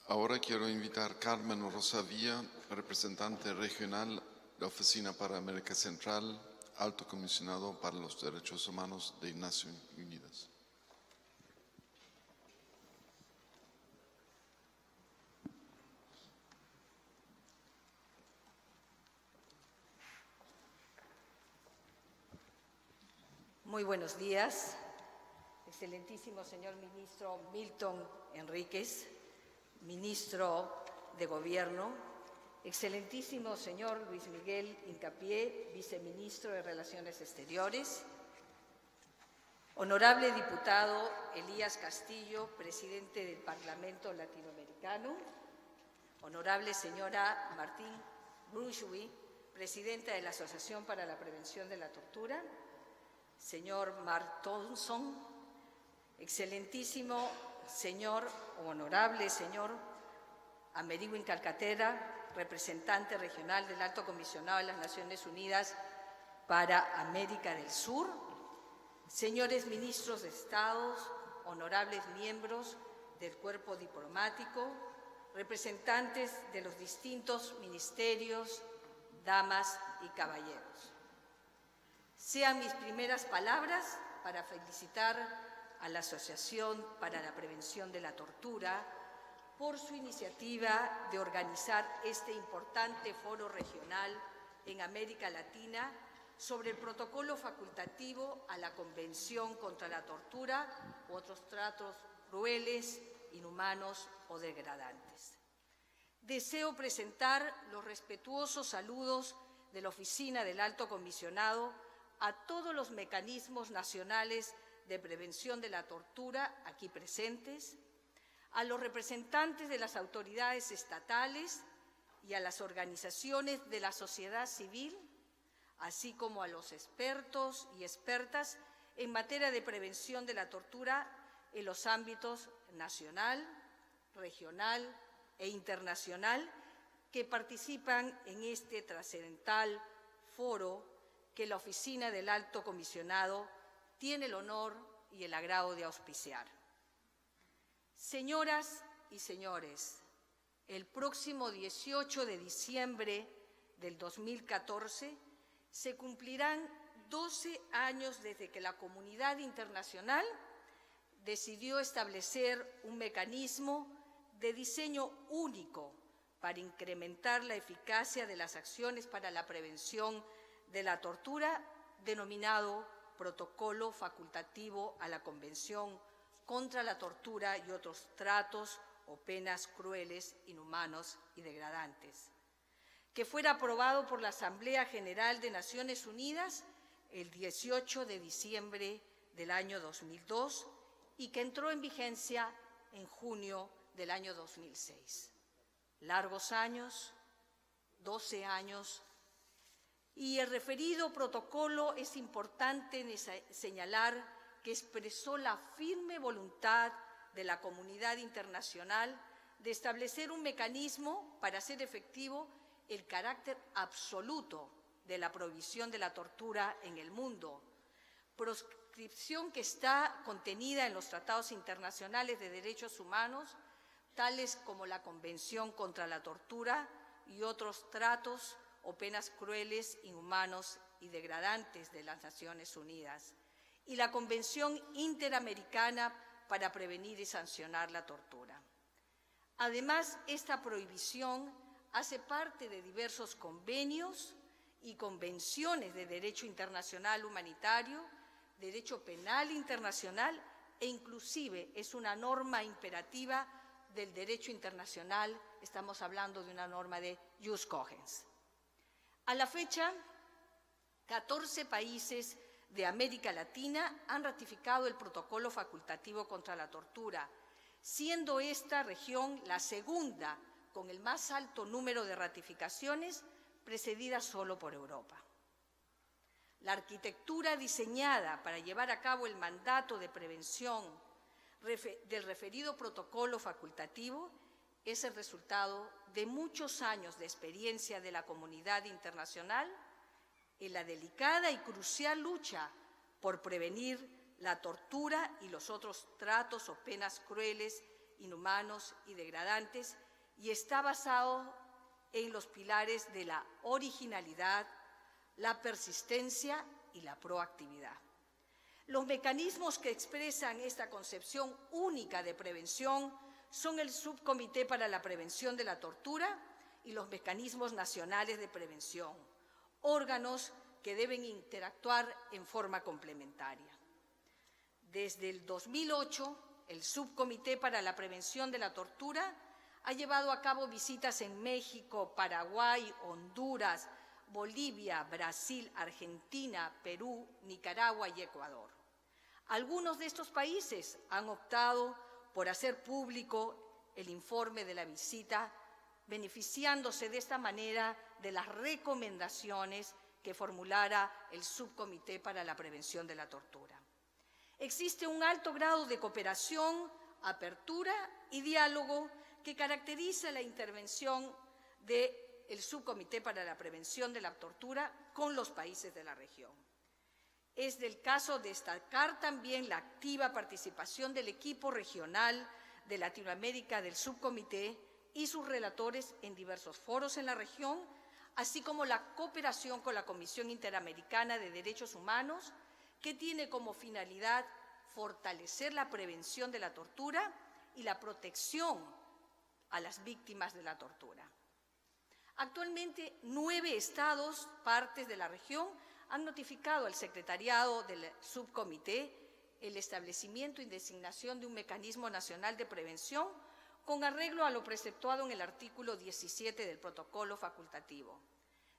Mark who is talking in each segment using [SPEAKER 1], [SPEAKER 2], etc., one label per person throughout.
[SPEAKER 1] Ahora quiero invitar a Carmen Rosavilla, representante regional de la Oficina para América Central, Alto Comisionado para los Derechos Humanos de Naciones Unidas.
[SPEAKER 2] Muy buenos días, excelentísimo señor ministro Milton Enríquez, ministro de Gobierno, excelentísimo señor Luis Miguel Hincapié, viceministro de Relaciones Exteriores, honorable diputado Elías Castillo, presidente del Parlamento Latinoamericano, honorable señora Martín Brunswick, presidenta de la Asociación para la Prevención de la Tortura, señor Mark Thompson, excelentísimo señor o honorable señor Amerigo Incalcaterra, representante regional del Alto Comisionado de las Naciones Unidas para América del Sur, señores ministros de Estado, honorables miembros del cuerpo diplomático, representantes de los distintos ministerios, damas y caballeros. Sean mis primeras palabras para felicitar a la Asociación para la Prevención de la Tortura por su iniciativa de organizar este importante foro regional en América Latina sobre el protocolo facultativo a la Convención contra la Tortura u otros tratos crueles, inhumanos o degradantes. Deseo presentar los respetuosos saludos de la Oficina del Alto Comisionado a todos los mecanismos nacionales de prevención de la tortura aquí presentes, a los representantes de las autoridades estatales y a las organizaciones de la sociedad civil, así como a los expertos y expertas en materia de prevención de la tortura en los ámbitos nacional, regional e internacional que participan en este trascendental foro que la Oficina del Alto Comisionado tiene el honor y el agrado de auspiciar. Señoras y señores, el próximo 18 de diciembre del 2014 se cumplirán 12 años desde que la comunidad internacional decidió establecer un mecanismo de diseño único para incrementar la eficacia de las acciones para la prevención de la tortura, denominado Protocolo Facultativo a la Convención contra la Tortura y otros tratos o penas crueles, inhumanos y degradantes, que fuera aprobado por la Asamblea General de Naciones Unidas el 18 de diciembre del año 2002 y que entró en vigencia en junio del año 2006. Largos años, 12 años, y el referido protocolo es importante señalar que expresó la firme voluntad de la comunidad internacional de establecer un mecanismo para hacer efectivo el carácter absoluto de la prohibición de la tortura en el mundo, proscripción que está contenida en los tratados internacionales de derechos humanos, tales como la Convención contra la Tortura y otros tratos o penas crueles, inhumanos y degradantes de las Naciones Unidas, y la Convención Interamericana para prevenir y sancionar la tortura. Además, esta prohibición hace parte de diversos convenios y convenciones de derecho internacional humanitario, derecho penal internacional e inclusive es una norma imperativa del derecho internacional, estamos hablando de una norma de jus cogens. A la fecha, 14 países de América Latina han ratificado el protocolo facultativo contra la tortura, siendo esta región la segunda con el más alto número de ratificaciones, precedida solo por Europa. La arquitectura diseñada para llevar a cabo el mandato de prevención del referido protocolo facultativo es el resultado de muchos años de experiencia de la comunidad internacional en la delicada y crucial lucha por prevenir la tortura y los otros tratos o penas crueles, inhumanos y degradantes, y está basado en los pilares de la originalidad, la persistencia y la proactividad. Los mecanismos que expresan esta concepción única de prevención son el Subcomité para la Prevención de la Tortura y los mecanismos nacionales de prevención, órganos que deben interactuar en forma complementaria. Desde el 2008, el Subcomité para la Prevención de la Tortura ha llevado a cabo visitas en México, Paraguay, Honduras, Bolivia, Brasil, Argentina, Perú, Nicaragua y Ecuador. Algunos de estos países han optado por hacer público el informe de la visita, beneficiándose de esta manera de las recomendaciones que formulara el Subcomité para la Prevención de la Tortura. Existe un alto grado de cooperación, apertura y diálogo que caracteriza la intervención del Subcomité para la Prevención de la Tortura con los países de la región. Es del caso destacar también la activa participación del equipo regional de Latinoamérica del Subcomité y sus relatores en diversos foros en la región, así como la cooperación con la Comisión Interamericana de Derechos Humanos, que tiene como finalidad fortalecer la prevención de la tortura y la protección a las víctimas de la tortura. Actualmente, 9 estados, partes de la región, han notificado al secretariado del subcomité el establecimiento y designación de un mecanismo nacional de prevención con arreglo a lo preceptuado en el artículo 17 del protocolo facultativo.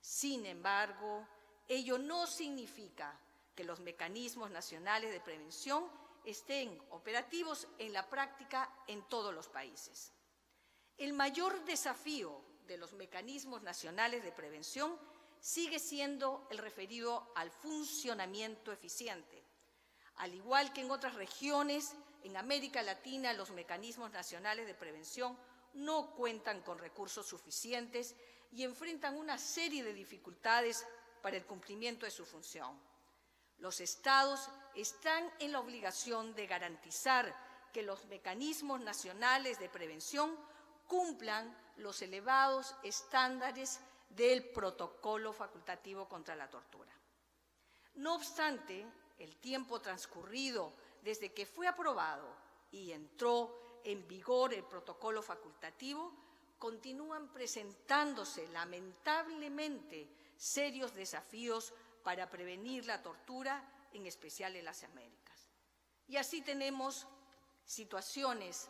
[SPEAKER 2] Sin embargo, ello no significa que los mecanismos nacionales de prevención estén operativos en la práctica en todos los países. El mayor desafío de los mecanismos nacionales de prevención sigue siendo el referido al funcionamiento eficiente. Al igual que en otras regiones, en América Latina los mecanismos nacionales de prevención no cuentan con recursos suficientes y enfrentan una serie de dificultades para el cumplimiento de su función. Los Estados están en la obligación de garantizar que los mecanismos nacionales de prevención cumplan los elevados estándares del protocolo facultativo contra la tortura. No obstante, el tiempo transcurrido desde que fue aprobado y entró en vigor el protocolo facultativo, continúan presentándose lamentablemente serios desafíos para prevenir la tortura, en especial en las Américas. Y así tenemos situaciones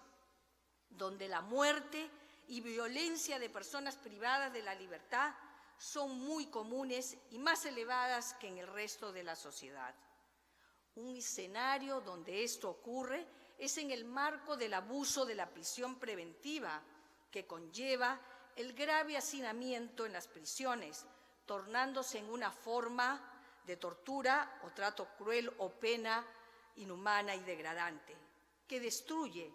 [SPEAKER 2] donde la muerte y violencia de personas privadas de la libertad son muy comunes y más elevadas que en el resto de la sociedad. Un escenario donde esto ocurre es en el marco del abuso de la prisión preventiva, que conlleva el grave hacinamiento en las prisiones, tornándose en una forma de tortura o trato cruel o pena inhumana y degradante, que destruye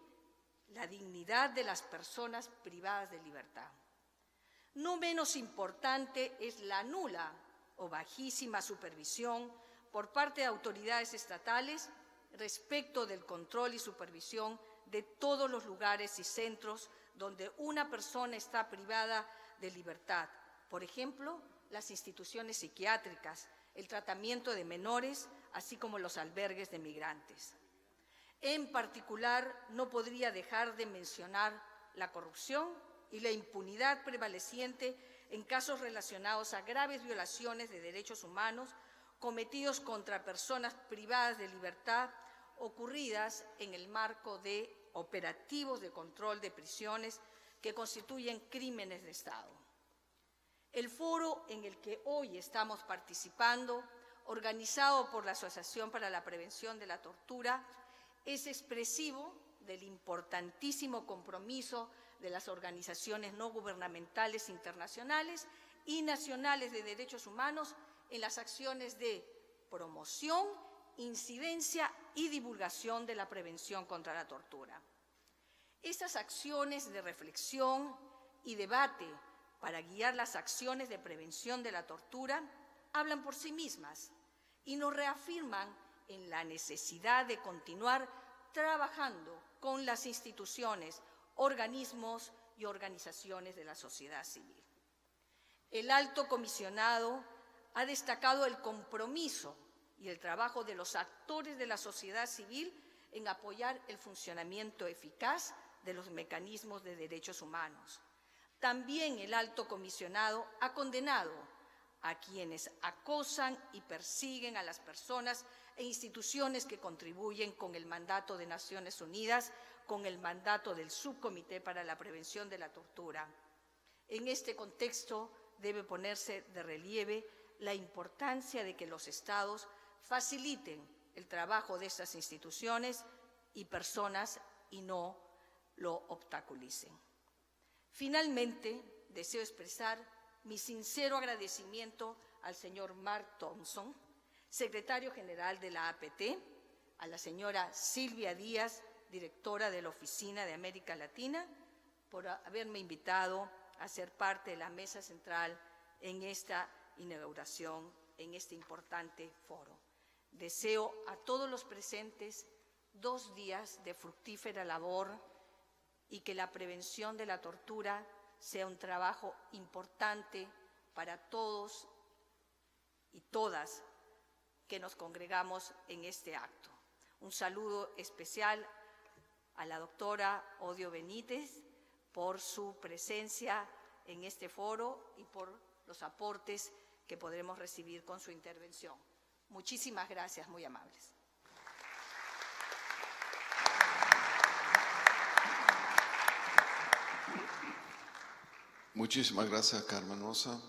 [SPEAKER 2] la dignidad de las personas privadas de libertad. No menos importante es la nula o bajísima supervisión por parte de autoridades estatales respecto del control y supervisión de todos los lugares y centros donde una persona está privada de libertad. Por ejemplo, las instituciones psiquiátricas, el tratamiento de menores, así como los albergues de migrantes. En particular, no podría dejar de mencionar la corrupción y la impunidad prevaleciente en casos relacionados a graves violaciones de derechos humanos cometidos contra personas privadas de libertad ocurridas en el marco de operativos de control de prisiones que constituyen crímenes de Estado. El foro en el que hoy estamos participando, organizado por la Asociación para la Prevención de la Tortura, es expresivo del importantísimo compromiso de las organizaciones no gubernamentales internacionales y nacionales de derechos humanos en las acciones de promoción, incidencia y divulgación de la prevención contra la tortura. Estas acciones de reflexión y debate para guiar las acciones de prevención de la tortura hablan por sí mismas y nos reafirman en la necesidad de continuar trabajando con las instituciones, organismos y organizaciones de la sociedad civil. El Alto Comisionado ha destacado el compromiso y el trabajo de los actores de la sociedad civil en apoyar el funcionamiento eficaz de los mecanismos de derechos humanos. También el Alto Comisionado ha condenado a quienes acosan y persiguen a las personas e instituciones que contribuyen con el mandato de Naciones Unidas, con el mandato del Subcomité para la Prevención de la Tortura. En este contexto debe ponerse de relieve la importancia de que los Estados faciliten el trabajo de estas instituciones y personas y no lo obstaculicen. Finalmente, deseo expresar mi sincero agradecimiento al señor Mark Thompson, secretario general de la APT, a la señora Silvia Díaz, directora de la Oficina de América Latina, por haberme invitado a ser parte de la mesa central en esta inauguración, en este importante foro. Deseo a todos los presentes 2 días de fructífera labor y que la prevención de la tortura sea un trabajo importante para todos y todas que nos congregamos en este acto. Un saludo especial a la doctora Odio Benítez por su presencia en este foro y por los aportes que podremos recibir con su intervención. Muchísimas gracias, muy amables.
[SPEAKER 1] Muchísimas gracias, Carmen Rosa.